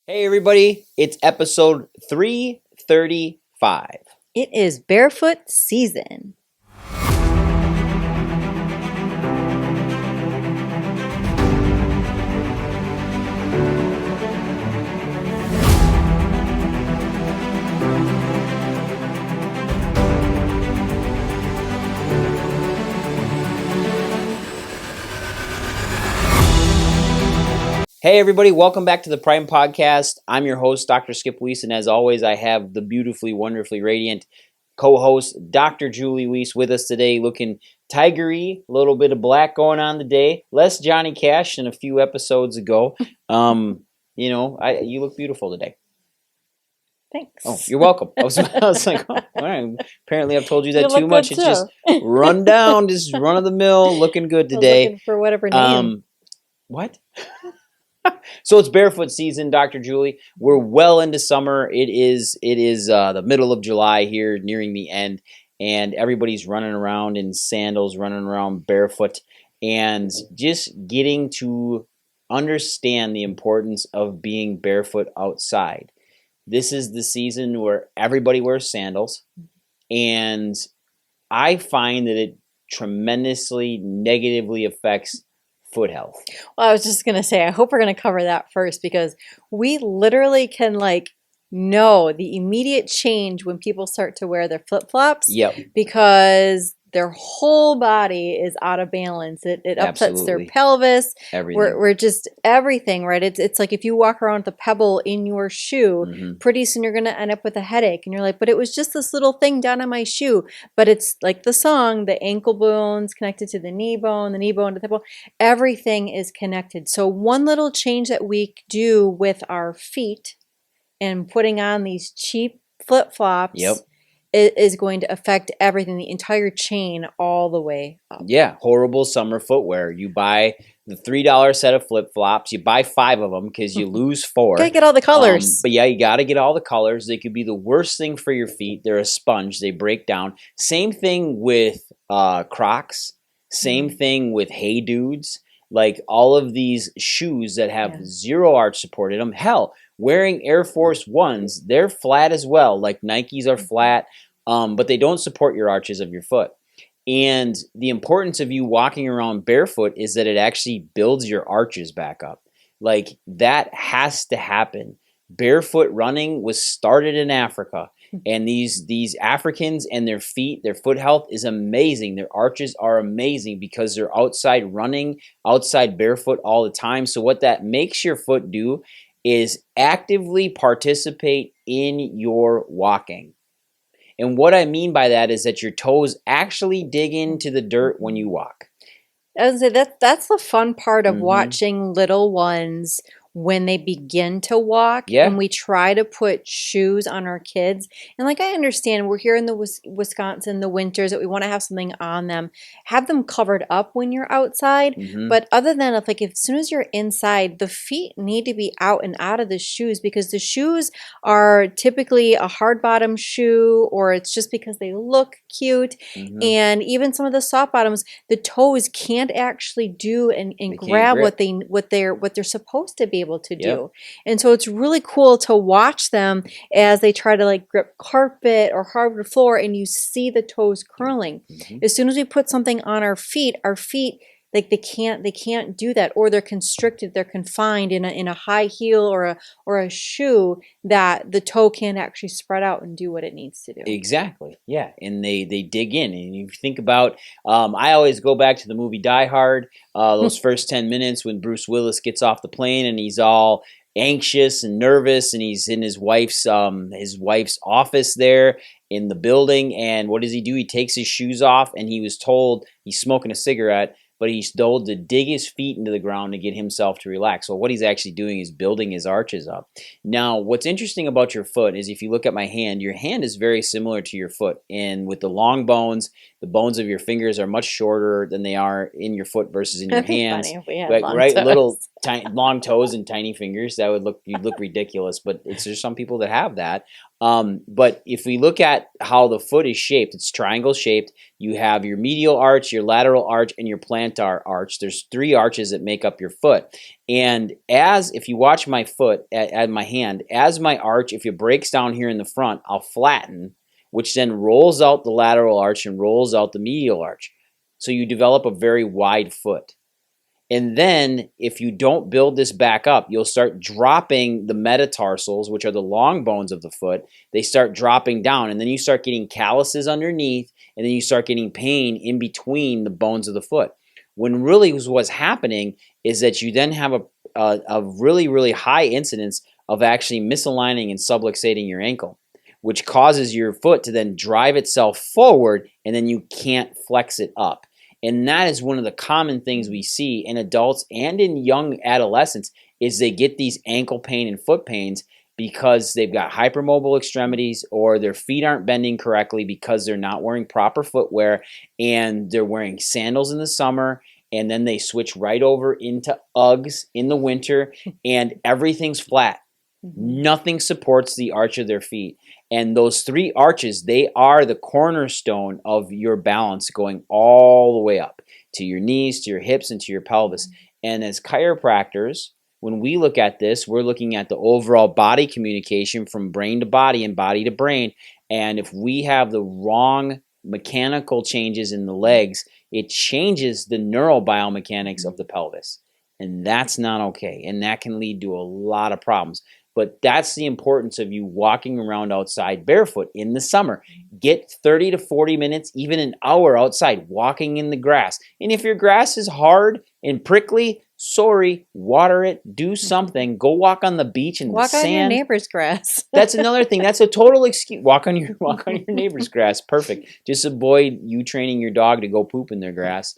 Hey everybody, it's episode 335. It is barefoot season. Hey everybody, welcome back to the Prime Podcast. I'm your host, Dr. Skip Wyss, and as always, I have the beautifully, wonderfully radiant co-host, Dr. Julie Wyss, with us today, looking tigery, a little bit of black going on today. Less Johnny Cash than a few episodes ago. You look beautiful today. Thanks. Oh, you're welcome. I was like, oh, all right. Apparently, I've told you that You too look much. good It's too. just run down, just run of the mill, looking good I was today. looking for whatever name. What? So it's barefoot season, Dr. Julie. We're well into summer. It is the middle of July here, nearing the end, and everybody's running around in sandals, running around barefoot, and just getting to understand the importance of being barefoot outside. This is the season where everybody wears sandals, and I find that it tremendously negatively affects foot health. Well, I was just going to say, I hope we're going to cover that first because we literally can know the immediate change when people start to wear their flip-flops. Yep. Because their whole body is out of balance. It upsets Absolutely. their pelvis. Everything. We're just everything, right? It's like if you walk around with a pebble in your shoe, pretty soon you're going to end up with a headache. And you're like, but it was just this little thing down on my shoe. But it's like the song, the ankle bone's connected to the knee bone to the hip bone. Everything is connected. So one little change that we do with our feet and putting on these cheap flip-flops is going to affect everything, the entire chain all the way up. Yeah, horrible summer footwear. You buy the $3 set of flip-flops. You buy 5 of them because you lose 4. Gotta get all the colors. But yeah, you got to get all the colors. They could be the worst thing for your feet. They're a sponge. They break down. Same thing with Crocs. Same thing with Hey Dudes. Like all of these shoes that have zero arch support in them. Hell, wearing Air Force Ones, they're flat as well. Like Nikes are flat, but they don't support your arches of your foot. And the importance of you walking around barefoot is that it actually builds your arches back up. Like that has to happen. Barefoot running was started in Africa, and these Africans and their feet, their foot health is amazing. Their arches are amazing because they're outside running, outside barefoot all the time. So what that makes your foot do is actively participate in your walking. And what I mean by that is that your toes actually dig into the dirt when you walk. I was gonna say that's the fun part of watching little ones when they begin to walk. Yeah. And we try to put shoes on our kids. And I understand we're here in the Wisconsin, the winters, that we want to have something on them. Have them covered up when you're outside. But other than if as soon as you're inside, the feet need to be out and out of the shoes because the shoes are typically a hard bottom shoe, or it's just because they look cute. And even some of the soft bottoms, the toes can't actually do and grab what they're supposed to be able to do. And so it's really cool to watch them as they try to grip carpet or hardwood floor, and you see the toes curling. As soon as we put something on our feet they can't do that, or they're constricted, they're confined in a high heel or a shoe that the toe can't actually spread out and do what it needs to do. Exactly. Yeah. And they dig in. And you think about, I always go back to the movie Die Hard, those first 10 minutes when Bruce Willis gets off the plane and he's all anxious and nervous, and he's in his wife's office there in the building. And what does he do? He takes his shoes off, and he was told he's smoking a cigarette, but he's told to dig his feet into the ground to get himself to relax. So what he's actually doing is building his arches up. Now, what's interesting about your foot is if you look at my hand, your hand is very similar to your foot. And with the long bones, The bones of your fingers are much shorter than they are in your foot versus in your That'd be hands. funny if we had Like, long right, toes. little tiny, long toes and tiny fingers. That would you'd look ridiculous. But there's some people that have that. But if we look at how the foot is shaped, it's triangle shaped. You have your medial arch, your lateral arch, and your plantar arch. There's 3 arches that make up your foot. And if you watch my foot at my hand, as my arch, if it breaks down here in the front, I'll flatten, which then rolls out the lateral arch and rolls out the medial arch. So you develop a very wide foot. And then if you don't build this back up, you'll start dropping the metatarsals, which are the long bones of the foot. They start dropping down, and then you start getting calluses underneath, and then you start getting pain in between the bones of the foot. When really what's happening is that you then have a really, really high incidence of actually misaligning and subluxating your ankle, which causes your foot to then drive itself forward, and then you can't flex it up. And that is one of the common things we see in adults and in young adolescents is they get these ankle pain and foot pains because they've got hypermobile extremities or their feet aren't bending correctly because they're not wearing proper footwear and they're wearing sandals in the summer, and then they switch right over into Uggs in the winter and everything's flat. Nothing supports the arch of their feet. And those 3 arches, they are the cornerstone of your balance going all the way up to your knees, to your hips, and to your pelvis. And as chiropractors, when we look at this, we're looking at the overall body communication from brain to body and body to brain. And if we have the wrong mechanical changes in the legs, it changes the neural biomechanics of the pelvis. And that's not okay. And that can lead to a lot of problems. But that's the importance of you walking around outside barefoot in the summer. Get 30 to 40 minutes, even an hour outside, walking in the grass. And if your grass is hard and prickly, sorry, water it, do something. Go walk on the beach in the sand. Walk on your neighbor's grass. That's another thing. That's a total excuse. Walk on your neighbor's grass. Perfect. Just avoid you training your dog to go poop in their grass.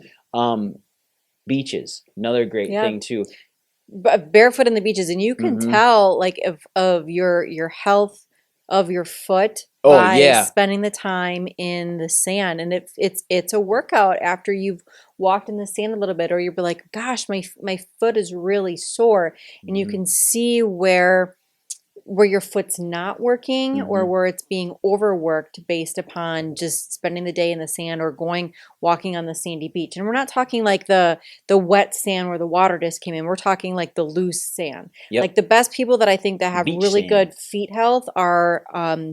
Beaches, another great thing too. Barefoot in the beaches, and you can tell like of your health of your foot by spending the time in the sand. And it's a workout after you've walked in the sand a little bit, or you'll be like, gosh, my foot is really sore, and you can see where your foot's not working or where it's being overworked based upon just spending the day in the sand or walking on the sandy beach. And we're not talking like the wet sand where the water just came in. We're talking like the loose sand. Like the best people that I think that have Beach really sand. good feet health are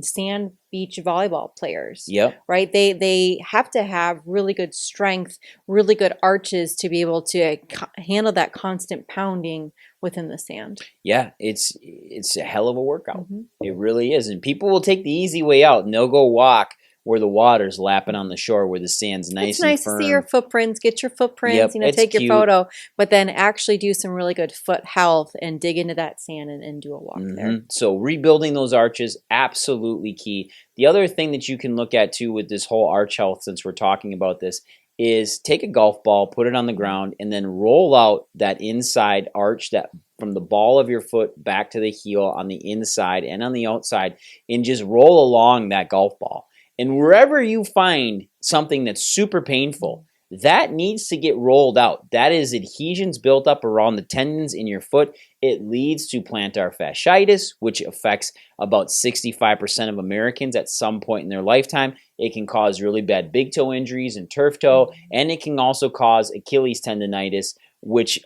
sand beach volleyball players. Right? They have to have really good strength, really good arches to be able to handle that constant pounding within the sand. Yeah, it's a hell of a workout. It really is. And people will take the easy way out and they'll go walk where the water's lapping on the shore, where the sand's nice and firm. It's nice to see your footprints, get your footprints, take your photo, but then actually do some really good foot health and dig into that sand and do a walk there. So rebuilding those arches, absolutely key. The other thing that you can look at too with this whole arch health, since we're talking about this, is take a golf ball, put it on the ground, and then roll out that inside arch that from the ball of your foot back to the heel on the inside and on the outside, and just roll along that golf ball. And wherever you find something that's super painful, that needs to get rolled out. That is adhesions built up around the tendons in your foot. It leads to plantar fasciitis, which affects about 65% of Americans at some point in their lifetime. It can cause really bad big toe injuries and turf toe, and it can also cause Achilles tendonitis, which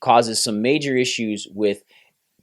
causes some major issues with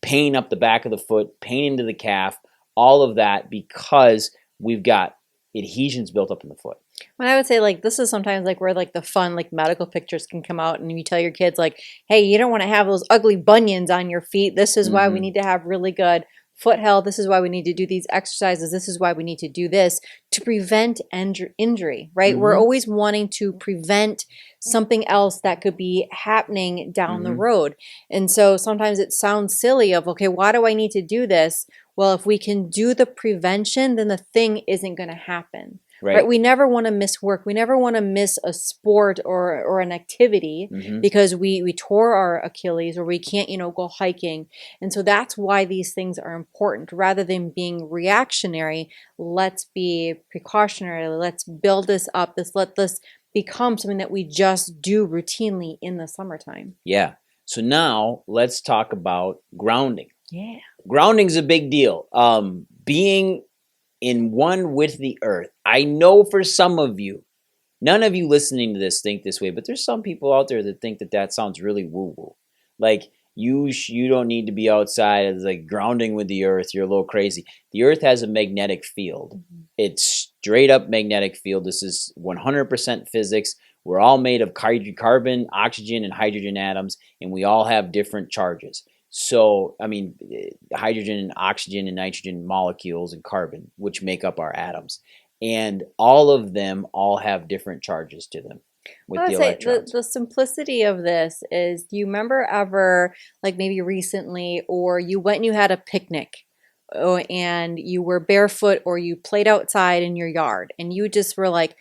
pain up the back of the foot, pain into the calf, all of that because we've got adhesions built up in the foot. When I would say like this is sometimes like where like the fun like medical pictures can come out, and you tell your kids like, hey, you don't want to have those ugly bunions on your feet. This is why we need to have really good foot health. This is why we need to do these exercises. This is why we need to do this to prevent injury, right? We're always wanting to prevent something else that could be happening down the road. And so sometimes it sounds silly of, okay, why do I need to do this? Well, if we can do the prevention, then the thing isn't going to happen. right? Right. We never want to miss work. We never want to miss a sport or an activity because we tore our Achilles or we can't, go hiking. And so that's why these things are important. Rather than being reactionary, let's be precautionary. Let's build this up. Let this become something that we just do routinely in the summertime. Yeah. So now let's talk about grounding. Yeah. Grounding's a big deal. Being in one with the earth. I know for some of you, none of you listening to this think this way, but there's some people out there that think that sounds really woo-woo. Like you don't need to be outside as like grounding with the earth. You're a little crazy. The earth has a magnetic field. It's straight up magnetic field. This is 100% physics. We're all made of carbon, oxygen, and hydrogen atoms, and we all have different charges. So, I mean, hydrogen and oxygen and nitrogen molecules and carbon, which make up our atoms. And all of them all have different charges to them with I the would say electrons. the simplicity of this is, do you remember ever, like maybe recently, or you went and you had a picnic, and you were barefoot or you played outside in your yard and you just were like,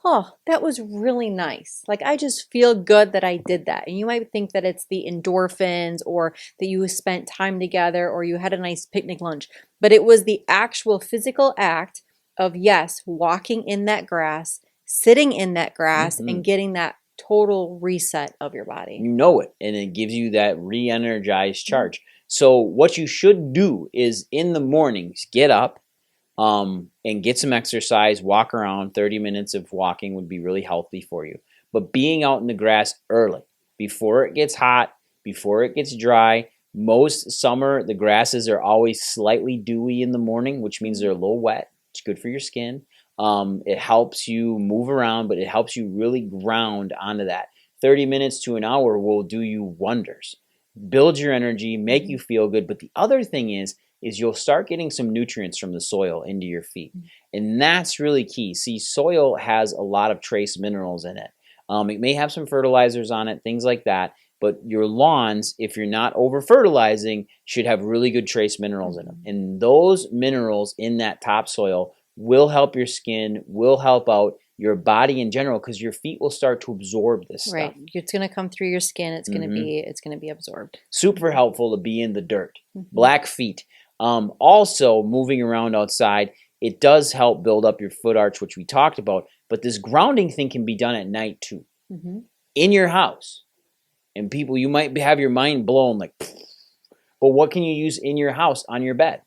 oh, that was really nice. Like, I just feel good that I did that. And you might think that it's the endorphins or that you spent time together or you had a nice picnic lunch, but it was the actual physical act of, yes, walking in that grass, sitting in that grass, and getting that total reset of your body. You know it, and it gives you that re-energized charge. So what you should do is in the mornings, get up, and get some exercise, walk around. 30 minutes of walking would be really healthy for you. But being out in the grass early, before it gets hot, before it gets dry. Most summer, the grasses are always slightly dewy in the morning, which means they're a little wet. It's good for your skin. It helps you move around, but it helps you really ground onto that. 30 minutes to an hour will do you wonders. Build your energy, make you feel good. But the other thing is you'll start getting some nutrients from the soil into your feet. And that's really key. See, soil has a lot of trace minerals in it. It may have some fertilizers on it, things like that. But your lawns, if you're not over fertilizing, should have really good trace minerals in them. And those minerals in that topsoil will help your skin, will help out your body in general, because your feet will start to absorb this stuff. Right. It's going to come through your skin. It's going to be absorbed. Super helpful to be in the dirt. Black feet. Also, moving around outside, it does help build up your foot arch, which we talked about. But this grounding thing can be done at night too, in your house. And people, you might have your mind blown like, but what can you use in your house on your bed?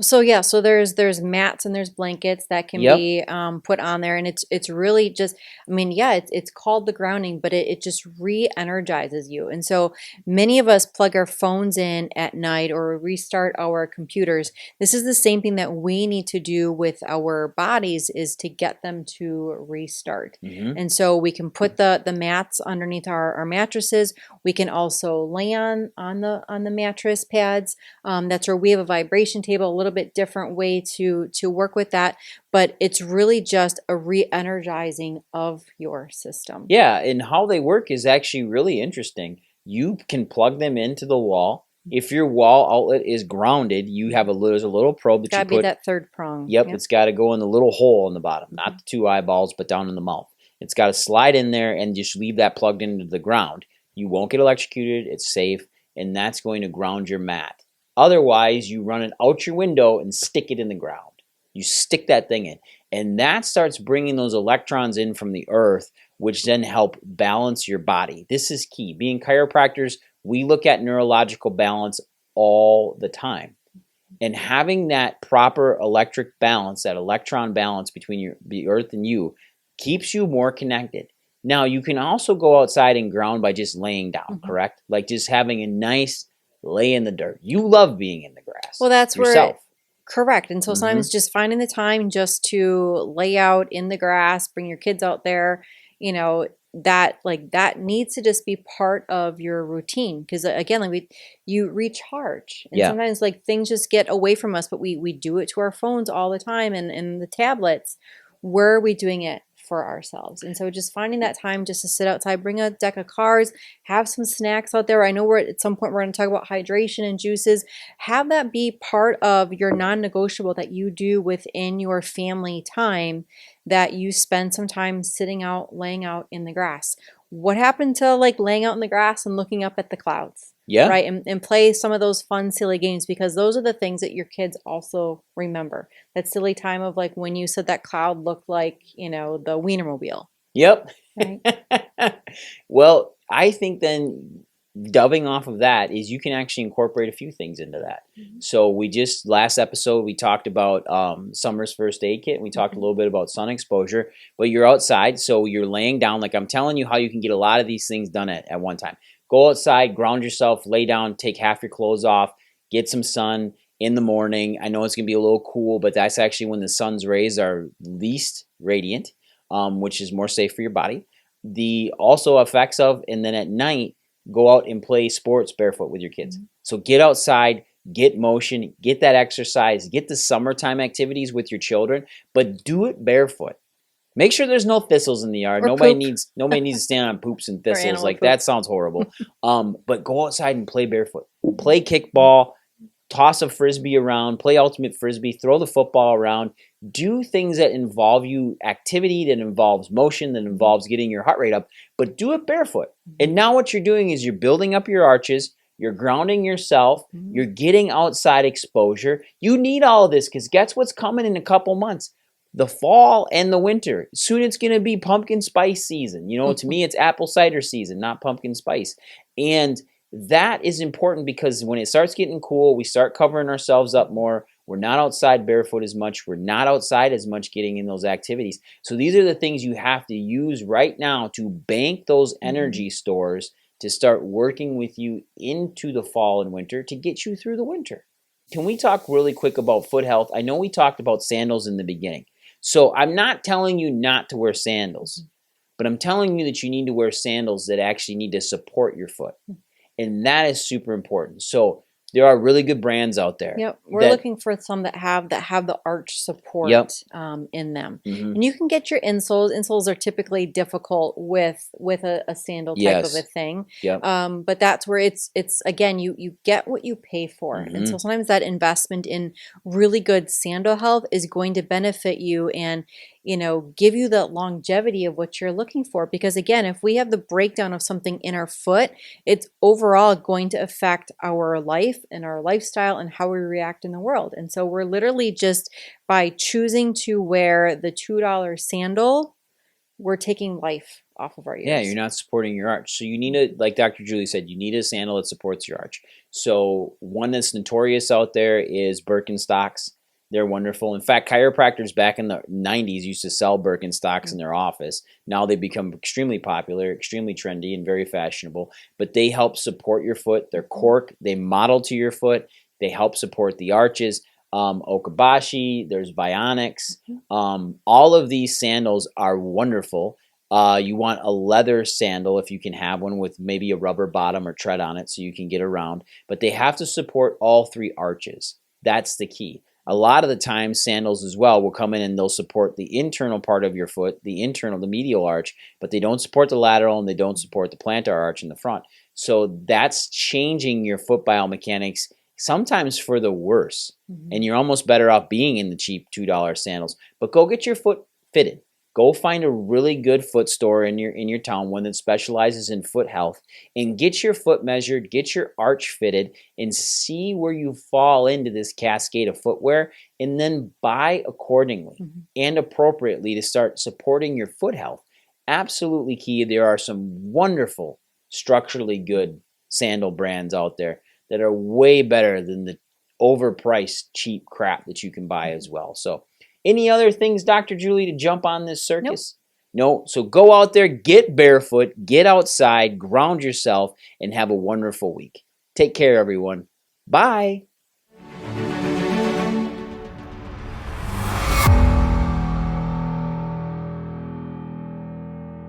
So yeah, so there's mats and there's blankets that can be put on there, and it's really just, I mean, yeah, it's called the grounding, but it just re-energizes you. And so many of us plug our phones in at night or restart our computers. This is the same thing that we need to do with our bodies, is to get them to restart. And so we can put the mats underneath our mattresses. We can also lay on the mattress pads. That's where we have a vibration table, a little bit different way to work with that, but it's really just a re-energizing of your system. Yeah, and how they work is actually really interesting. You can plug them into the wall. If your wall outlet is grounded, you have there's a little probe that you put. Got to be that third prong. Yep, it's got to go in the little hole in the bottom, not the two eyeballs, but down in the mouth. It's got to slide in there and just leave that plugged into the ground. You won't get electrocuted. It's safe, and that's going to ground your mat. Otherwise, you run it out your window and stick it in the ground. You stick that thing in, and that starts bringing those electrons in from the earth, which then help balance your body. This is key. Being chiropractors, we look at neurological balance all the time. And having that proper electric balance, that electron balance between the earth and you, keeps you more connected. Now, you can also go outside and ground by just laying down, correct? Like just having a nice lay in the dirt. You love being in the grass. Well, that's yourself. Correct. And so sometimes just finding the time just to lay out in the grass, bring your kids out there, that needs to just be part of your routine. Because again, you recharge, and sometimes things just get away from us, but we do it to our phones all the time and the tablets. Where are we doing it for ourselves. And so just finding that time just to sit outside, bring a deck of cards, have some snacks out there. I know at some point we're going to talk about hydration and juices. Have that be part of your non-negotiable that you do within your family time, that you spend some time sitting out, laying out in the grass. What happened to like laying out in the grass and looking up at the clouds? Yeah. Right. And play some of those fun, silly games, because those are the things that your kids also remember. That silly time of like when you said that cloud looked like, you know, the Wienermobile. Yep. Right. Well, I think then dubbing off of that is you can actually incorporate a few things into that. So we just last episode we talked about summer's first aid kit. And we talked a little bit about sun exposure, but you're outside, so you're laying down. Like I'm telling you how you can get a lot of these things done at one time. Go outside, ground yourself, lay down, take half your clothes off, get some sun in the morning. I know it's going to be a little cool, but that's actually when the sun's rays are least radiant, which is more safe for your body. The also effects of, and then at night, go out and play sports barefoot with your kids. So get outside, get motion, get that exercise, get the summertime activities with your children, but do it barefoot. Make sure there's no thistles in the yard. Or Nobody poop. needs to stand on poops and thistles. animal Like poop. that sounds horrible. But go outside and play barefoot. Play kickball, toss a frisbee around, play ultimate frisbee, throw the football around. Do things that involve you, activity that involves motion, that involves getting your heart rate up, but do it barefoot. And now what you're doing is you're building up your arches, you're grounding yourself, you're getting outside exposure. You need all of this because guess what's coming in a couple months? The fall and the winter. Soon it's going to be pumpkin spice season. You know, to me, it's apple cider season, not pumpkin spice. And that is important because when it starts getting cool, we start covering ourselves up more. We're not outside barefoot as much. We're not outside as much getting in those activities. So these are the things you have to use right now to bank those energy stores to start working with you into the fall and winter to get you through the winter. Can we talk really quick about foot health? I know we talked about sandals in the beginning. So I'm not telling you not to wear sandals, but I'm telling you that you need to wear sandals that actually need to support your foot. And that is super important. So there are really good brands out there. Yep, we're looking for some that have the arch support in them. And you can get your insoles. Insoles are typically difficult with a sandal type of a thing. But that's where it's again, you get what you pay for. And so sometimes that investment in really good sandal health is going to benefit you and, you know, give you the longevity of what you're looking for. Because again, if we have the breakdown of something in our foot, it's overall going to affect our life and our lifestyle and how we react in the world. And so we're literally just by choosing to wear the $2 sandal, we're taking life off of our ears. Yeah, you're not supporting your arch. So you need a, like Dr. Julie said, you need a sandal that supports your arch. So one that's notorious out there is Birkenstocks. They're wonderful. In fact, chiropractors back in the 90s used to sell Birkenstocks in their office. Now they've become extremely popular, extremely trendy, and very fashionable. But they help support your foot. They're cork. They model to your foot. They help support the arches. Okabashi, there's Vionics. All of these sandals are wonderful. You want a leather sandal if you can have one with maybe a rubber bottom or tread on it so you can get around. But they have to support all three arches. That's the key. A lot of the time, sandals as well will come in and they'll support the internal part of your foot, the medial arch, but they don't support the lateral and they don't support the plantar arch in the front. So that's changing your foot biomechanics sometimes for the worse. And you're almost better off being in the cheap $2 sandals. But go get your foot fitted. Go find a really good foot store in your town, one that specializes in foot health, and get your foot measured, get your arch fitted, and see where you fall into this cascade of footwear, and then buy accordingly and appropriately to start supporting your foot health. Absolutely key. There are some wonderful, structurally good sandal brands out there that are way better than the overpriced, cheap crap that you can buy as well. So any other things, Dr. Julie, to jump on this circus? No. So go out there, get barefoot, get outside, ground yourself, and have a wonderful week. Take care, everyone. Bye.